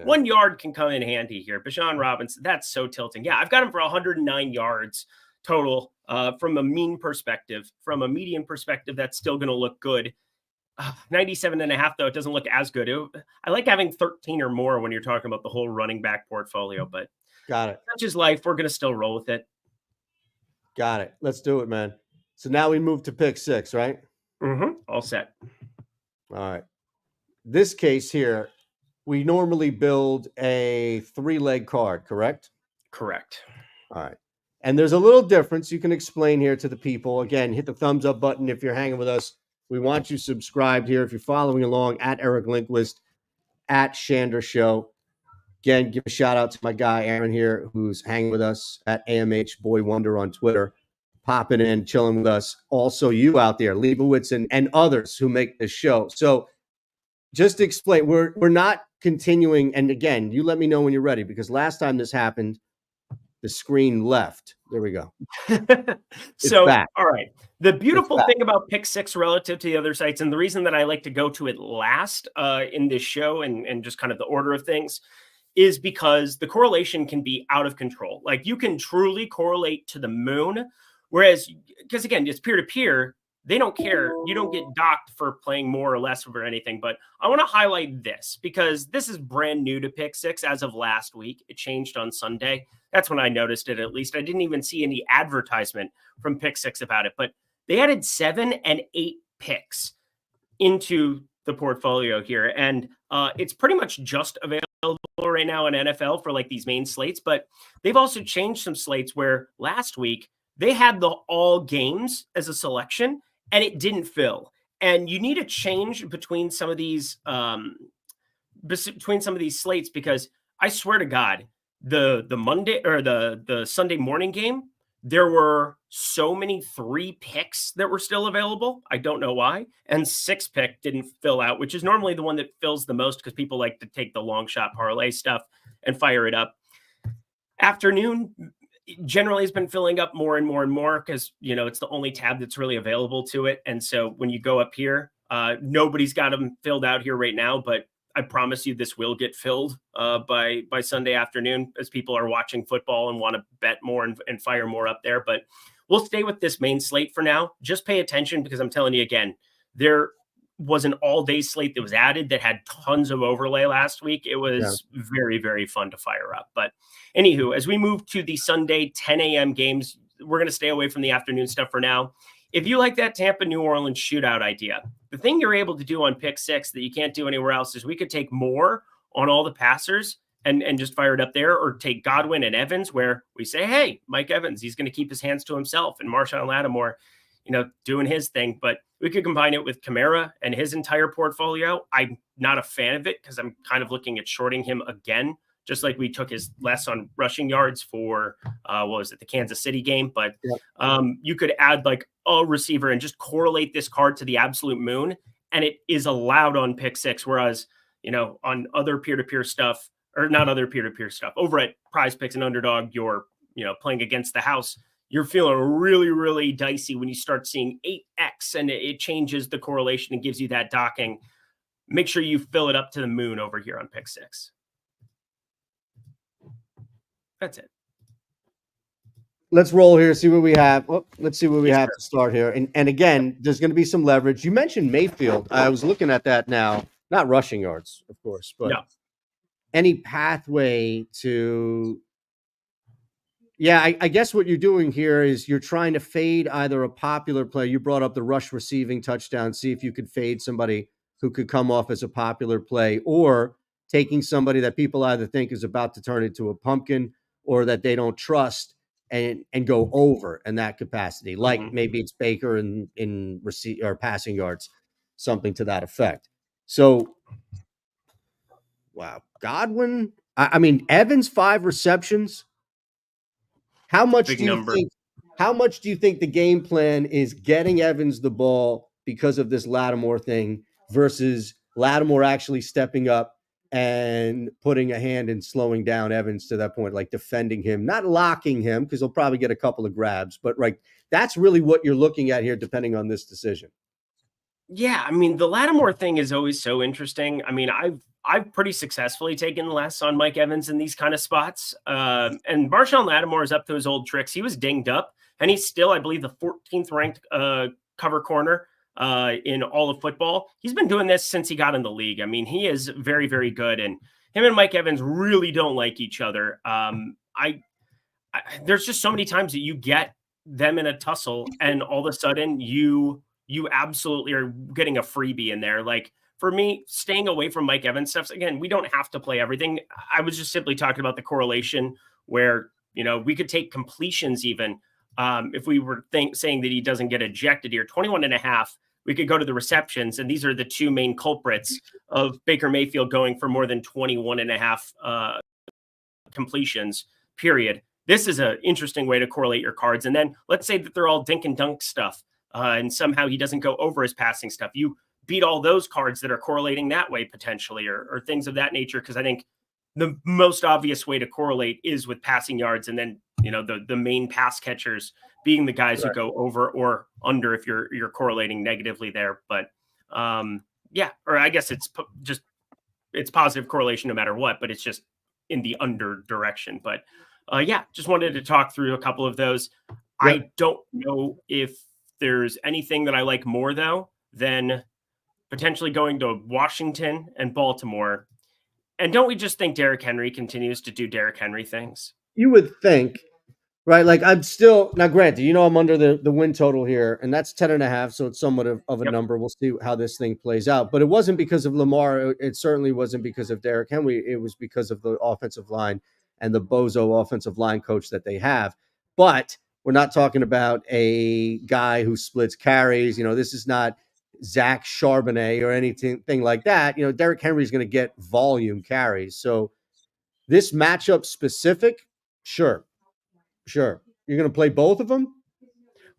1 yard can come in handy here. Bijan Robinson, that's so tilting. Yeah, I've got him for 109 yards total. From a mean perspective, from a median perspective, that's still going to look good. 97.5, though, it doesn't look as good. I like having 13 or more when you're talking about the whole running back portfolio, but got it. That's just life. We're going to still roll with it. Got it. Let's do it, man. So now we move to pick 6, right? All set. All right. This case here, we normally build a 3-leg card, correct? Correct. All right. And there's a little difference you can explain here to the people. Again, hit the thumbs up button if you're hanging with us. We want you subscribed here. If you're following along at Eric Lindquist, at Shander Show. Again, give a shout out to my guy, Aaron here, who's hanging with us at AMH Boy Wonder on Twitter, popping in, chilling with us. Also, you out there, Leibowitz and others who make this show. So just to explain, we're not continuing. And again, you let me know when you're ready, because last time this happened, the screen left. There we go. So, back. All right. The beautiful thing about Pick 6 relative to the other sites, and the reason that I like to go to it last in this show and just kind of the order of things, is because the correlation can be out of control. Like, you can truly correlate to the moon, whereas, because again, it's peer-to-peer, they don't care. You don't get docked for playing more or less or anything. But I want to highlight this because this is brand new to Pick 6 as of last week. It changed on Sunday. That's when I noticed it, at least. I didn't even see any advertisement from Pick 6 about it. But they added 7 and 8 picks into the portfolio here. And it's pretty much just available right now in NFL for like these main slates. But they've also changed some slates where last week they had the all games as a selection and it didn't fill. And you need a change between some of these slates, because I swear to God, the Monday or the Sunday morning game, there were so many 3 picks that were still available. I don't know why. And 6 pick didn't fill out, which is normally the one that fills the most because people like to take the long shot parlay stuff and fire it up. Afternoon generally has been filling up more and more and more because, you know, it's the only tab that's really available to it. And so when you go up here, nobody's got them filled out here right now, but I promise you this will get filled by Sunday afternoon as people are watching football and want to bet more and fire more up there. But we'll stay with this main slate for now. Just pay attention because I'm telling you again, was an all-day slate that was added that had tons of overlay last week. It was very, very fun to fire up. But anywho, as we move to the Sunday 10 a.m. games, we're going to stay away from the afternoon stuff for now. If you like that Tampa New Orleans shootout idea, the thing you're able to do on pick six that you can't do anywhere else is we could take more on all the passers and just fire it up there, or take Godwin and Evans, where we say, hey, Mike Evans, he's going to keep his hands to himself, and Marshawn Lattimore, doing his thing. But we could combine it with Kamara and his entire portfolio. I'm not a fan of it because I'm kind of looking at shorting him again, just like we took his less on rushing yards for, the Kansas City game. But you could add like a receiver and just correlate this card to the absolute moon. And it is allowed on pick six. Whereas, on other peer-to-peer stuff, or not other peer-to-peer stuff, over at PrizePicks and Underdog, you're, playing against the house. You're feeling really, really dicey when you start seeing 8x and it changes the correlation and gives you that docking. Make sure you fill it up to the moon over here on pick six. That's it. Let's roll here, see what we have. Let's see what we have to start here. And again, there's going to be some leverage. You mentioned Mayfield. I was looking at that now. Not rushing yards, of course, but any pathway to... Yeah, I guess what you're doing here is you're trying to fade either a popular play. You brought up the rush receiving touchdown. See if you could fade somebody who could come off as a popular play, or taking somebody that people either think is about to turn into a pumpkin or that they don't trust and go over in that capacity. Like maybe it's Baker in receive or passing yards, something to that effect. So, wow. Godwin, I mean, Evans, 5 receptions. How much do you think the game plan is getting Evans the ball because of this Lattimore thing versus Lattimore actually stepping up and putting a hand and slowing down Evans to that point, like defending him, not locking him because he'll probably get a couple of grabs, but that's really what you're looking at here, depending on this decision. Yeah, I mean, the Lattimore thing is always so interesting. I mean, I've pretty successfully taken less on Mike Evans in these kind of spots. And Marshawn Lattimore is up to his old tricks. He was dinged up, and he's still, I believe, the 14th ranked cover corner in all of football. He's been doing this since he got in the league. I mean, he is very, very good. And him and Mike Evans really don't like each other. There's just so many times that you get them in a tussle, and all of a sudden you absolutely are getting a freebie in there. Like, for me, staying away from Mike Evans stuff, again, we don't have to play everything. I was just simply talking about the correlation where, we could take completions even. If we were saying that he doesn't get ejected here, 21.5, we could go to the receptions. And these are the two main culprits of Baker Mayfield going for more than 21.5 completions, period. This is an interesting way to correlate your cards. And then let's say that they're all dink and dunk stuff. And somehow he doesn't go over his passing stuff. You beat all those cards that are correlating that way potentially, or things of that nature. Because I think the most obvious way to correlate is with passing yards, and then the main pass catchers being the guys who go over or under if you're correlating negatively there. But or I guess it's positive correlation no matter what, but it's just in the under direction. But just wanted to talk through a couple of those. Yep. I don't know if there's anything that I like more, though, than potentially going to Washington and Baltimore. And don't we just think Derrick Henry continues to do Derrick Henry things? You would think, right? Like, I'm still, now granted, I'm under the win total here, and that's 10.5, so it's somewhat of a number. We'll see how this thing plays out. But it wasn't because of Lamar. It certainly wasn't because of Derrick Henry. It was because of the offensive line and the bozo offensive line coach that they have. But we're not talking about a guy who splits carries. This is not Zach Charbonnet or anything like that. Derrick Henry is going to get volume carries. So this matchup specific, sure. You're going to play both of them?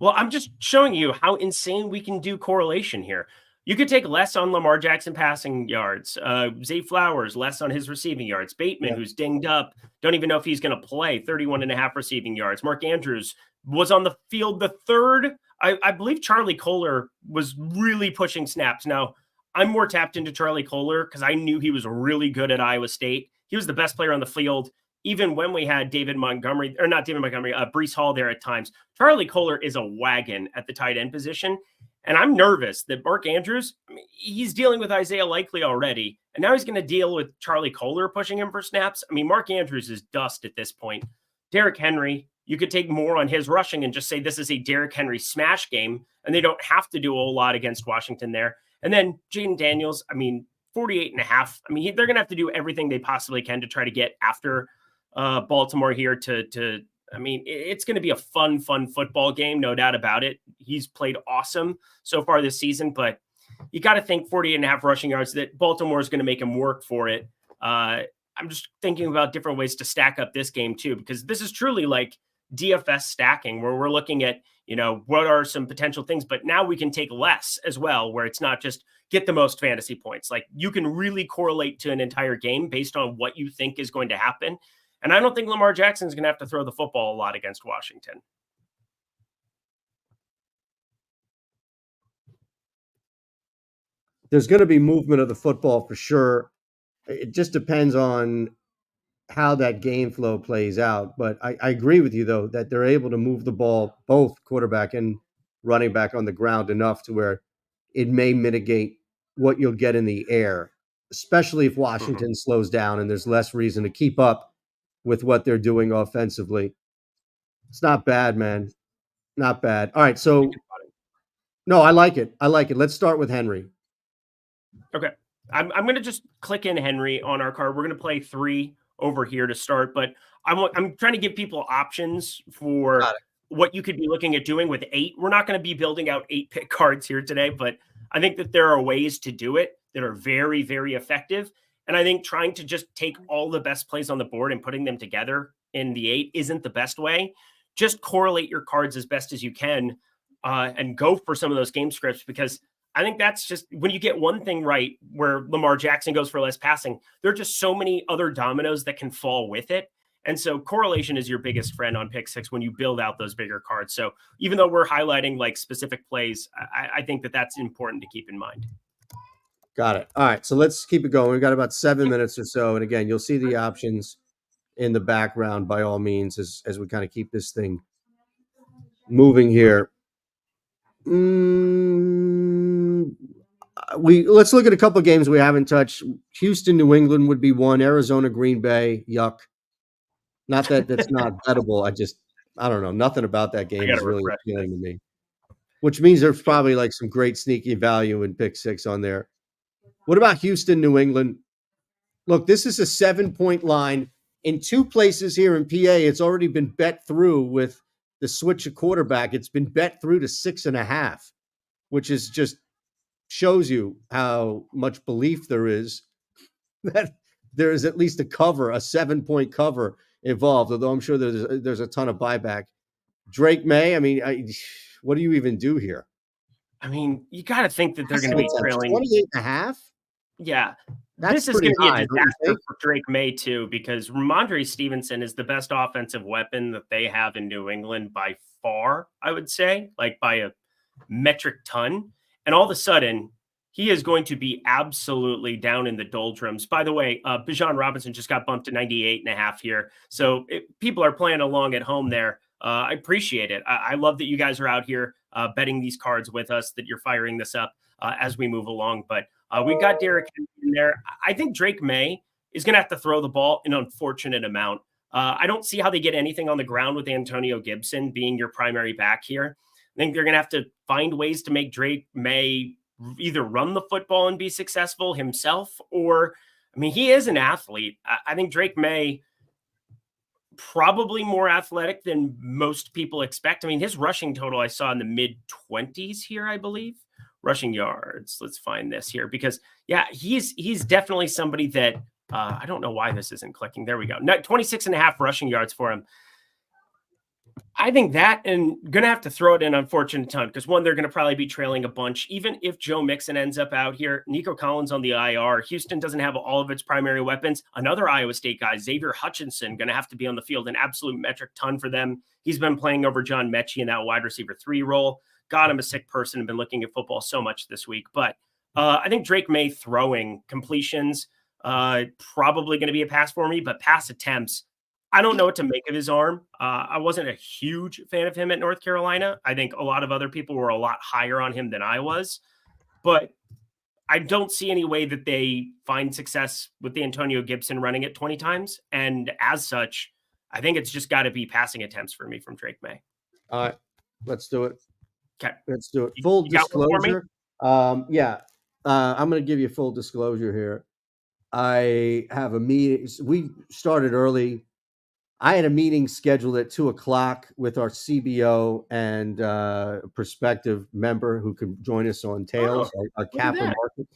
Well, I'm just showing you how insane we can do correlation here. You could take less on Lamar Jackson passing yards. Zay Flowers, less on his receiving yards. Bateman, who's dinged up, don't even know if he's going to play, 31.5 receiving yards. Mark Andrews was on the field the third. I believe Charlie Kolar was really pushing snaps. Now, I'm more tapped into Charlie Kolar because I knew he was really good at Iowa State. He was the best player on the field, even when we had Brees Hall there at times. Charlie Kolar is a wagon at the tight end position. And I'm nervous that Mark Andrews, he's dealing with Isaiah Likely already, and now he's going to deal with Charlie Kohler pushing him for snaps. Mark Andrews is dust at this point. Derrick Henry, you could take more on his rushing and just say this is a Derrick Henry smash game, and they don't have to do a whole lot against Washington there. And then Jaden Daniels, 48.5. They're going to have to do everything they possibly can to try to get after Baltimore here to it's going to be a fun football game, no doubt about it. He's played awesome so far this season, but you got to think 48.5 rushing yards that Baltimore is going to make him work for it. I'm just thinking about different ways to stack up this game too, because this is truly like DFS stacking where we're looking at, what are some potential things, but now we can take less as well, where it's not just get the most fantasy points. Like you can really correlate to an entire game based on what you think is going to happen. And I don't think Lamar Jackson is going to have to throw the football a lot against Washington. There's going to be movement of the football for sure. It just depends on how that game flow plays out. But I agree with you, though, that they're able to move the ball, both quarterback and running back, on the ground enough to where it may mitigate what you'll get in the air, especially if Washington slows down and there's less reason to keep up with what they're doing offensively. It's not bad, man. Not bad. All right. So, no, I like it. Let's start with Henry. Okay. I'm going to just click in Henry on our card. We're going to play 3 over here to start, but I'm trying to give people options for what you could be looking at doing with 8. We're not going to be building out 8 pick cards here today, but I think that there are ways to do it that are very, very effective. And I think trying to just take all the best plays on the board and putting them together in the 8 isn't the best way. Just correlate your cards as best as you can and go for some of those game scripts, because I think that's just when you get one thing right where Lamar Jackson goes for less passing, there are just so many other dominoes that can fall with it. And so correlation is your biggest friend on pick 6 when you build out those bigger cards. So even though we're highlighting like specific plays, I think that that's important to keep in mind. Got it. All right. So let's keep it going. We've got about 7 minutes or so. And again, you'll see the options in the background by all means as we kind of keep this thing moving here. Let's look at a couple of games we haven't touched. Houston, New England would be one. Arizona, Green Bay, yuck. Not that that's not bettable. I don't know. Nothing about that game is really appealing to me. Which means there's probably like some great sneaky value in pick 6 on there. What about Houston, New England? Look, this is a 7-point line. In 2 places here in PA, it's already been bet through with the switch of quarterback. It's been bet through to 6.5, which is just shows you how much belief there is that there is at least a 7-point cover involved, although I'm sure there's a ton of buyback. Drake May, what do you even do here? You got to think that they're going to be trailing 28.5. Yeah, this is going to be a disaster for Drake May too, because Ramondre Stevenson is the best offensive weapon that they have in New England by far, I would say, like by a metric ton. And all of a sudden, he is going to be absolutely down in the doldrums. By the way, Bijan Robinson just got bumped to 98.5 here. So people are playing along at home there. I appreciate it. I love that you guys are out here betting these cards with us, that you're firing this up as we move along. But we've got Derrick Henry in there. I think Drake May is going to have to throw the ball an unfortunate amount. I don't see how they get anything on the ground with Antonio Gibson being your primary back here. I think they're going to have to find ways to make Drake May either run the football and be successful himself, or, he is an athlete. I think Drake May probably more athletic than most people expect. His rushing total I saw in the mid-20s here, I believe. Rushing yards. Let's find this here because, yeah, he's definitely somebody that I don't know why this isn't clicking. There we go. 26.5 rushing yards for him. I think that, and going to have to throw it in unfortunate ton because, one, they're going to probably be trailing a bunch. Even if Joe Mixon ends up out here, Nico Collins on the IR, Houston doesn't have all of its primary weapons. Another Iowa State guy, Xavier Hutchinson, going to have to be on the field, an absolute metric ton for them. He's been playing over John Mechie in that wide receiver 3 role. God, I'm a sick person. I've been looking at football so much this week. But I think Drake May throwing completions, probably going to be a pass for me, but pass attempts, I don't know what to make of his arm. I wasn't a huge fan of him at North Carolina. I think a lot of other people were a lot higher on him than I was, but I don't see any way that they find success with the Antonio Gibson running it 20 times. And as such, I think it's just got to be passing attempts for me from Drake May. All right, let's do it. Okay. Let's do it. Full You got one for me? disclosure. Yeah. I'm going to give you full disclosure here. I have a meeting. We started early. I had a meeting scheduled at 2:00 with our CBO and prospective member who could join us on Tails, our capital market.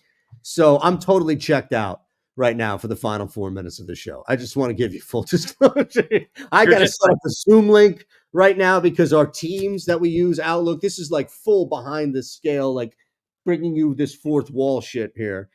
So I'm totally checked out right now for the final 4 minutes of the show. I just want to give you full disclosure. I got to set up a Zoom link right now because our teams that we use, Outlook, this is like full behind the scale, like bringing you this fourth wall shit here.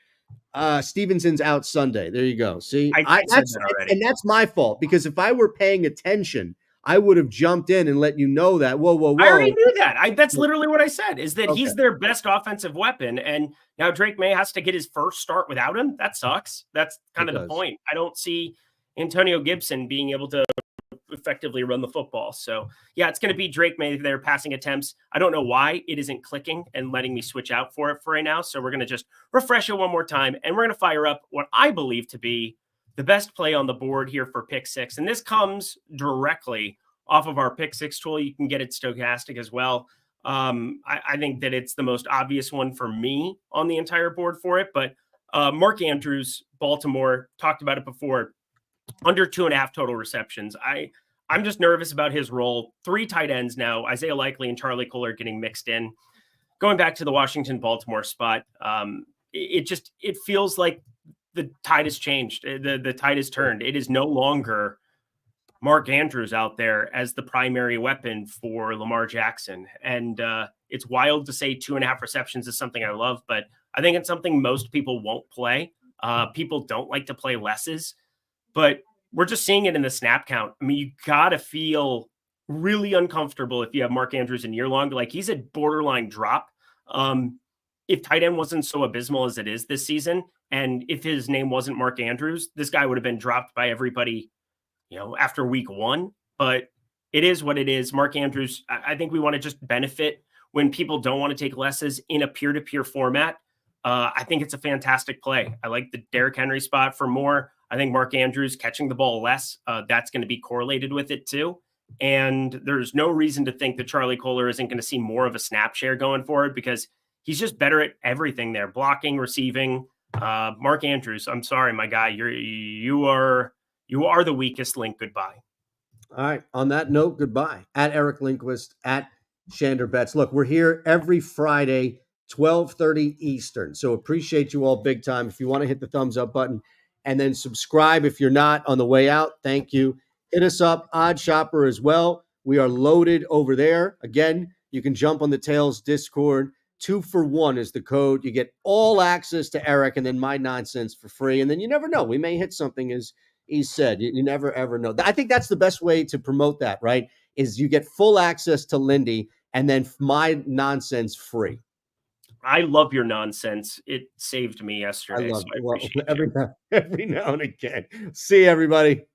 Stevenson's out Sunday. There you go. See, that's my fault because if I were paying attention, I would have jumped in and let you know that. Whoa. I already knew that. That's literally what I said, is that he's their best offensive weapon. And now Drake May has to get his first start without him. That sucks. That's kind of the point. I don't see Antonio Gibson being able to effectively run the football. So yeah, it's going to be Drake May there passing attempts. I don't know why it isn't clicking and letting me switch out for it for right now. So we're going to just refresh it one more time and we're going to fire up what I believe to be the best play on the board here for pick six. And this comes directly off of our pick six tool. You can get it Stokastic as well. I think that it's the most obvious one for me on the entire board for it, but Mark Andrews, Baltimore, talked about it before. Under 2.5 total receptions. I'm just nervous about his role. 3 tight ends now, Isaiah Likely and Charlie Kohler getting mixed in. Going back to the Washington-Baltimore spot, it feels like the tide has changed. The tide has turned. It is no longer Mark Andrews out there as the primary weapon for Lamar Jackson. And it's wild to say 2.5 receptions is something I love, but I think it's something most people won't play. People don't like to play lesses. But we're just seeing it in the snap count. I mean, you got to feel really uncomfortable if you have Mark Andrews in year long. Like, he's a borderline drop. If tight end wasn't so abysmal as it is this season, and if his name wasn't Mark Andrews, this guy would have been dropped by everybody, after week 1. But it is what it is. Mark Andrews, I think we want to just benefit when people don't want to take lesses in a peer-to-peer format. I think it's a fantastic play. I like the Derrick Henry spot for more. I think Mark Andrews catching the ball less, that's going to be correlated with it too. And there's no reason to think that Charlie Kohler isn't going to see more of a snap share going forward because he's just better at everything there, blocking, receiving. Mark Andrews, I'm sorry, my guy, you are the weakest link. Goodbye. All right. On that note, goodbye. At Eric Lindquist, at Shander Bets. Look, we're here every Friday, 12:30 Eastern. So appreciate you all big time. If you want to hit the thumbs up button and then subscribe if you're not on the way out, thank you. Hit us up, Odd Shopper as well. We are loaded over there. Again, you can jump on the Tails Discord. 2 for 1 is the code. You get all access to Eric and then my nonsense for free. And then you never know. We may hit something, as he said. You never, ever know. I think that's the best way to promote that, right? Is you get full access to Lindy and then my nonsense free. I love your nonsense. It saved me yesterday. I love it. Well, every now and again. See you, everybody.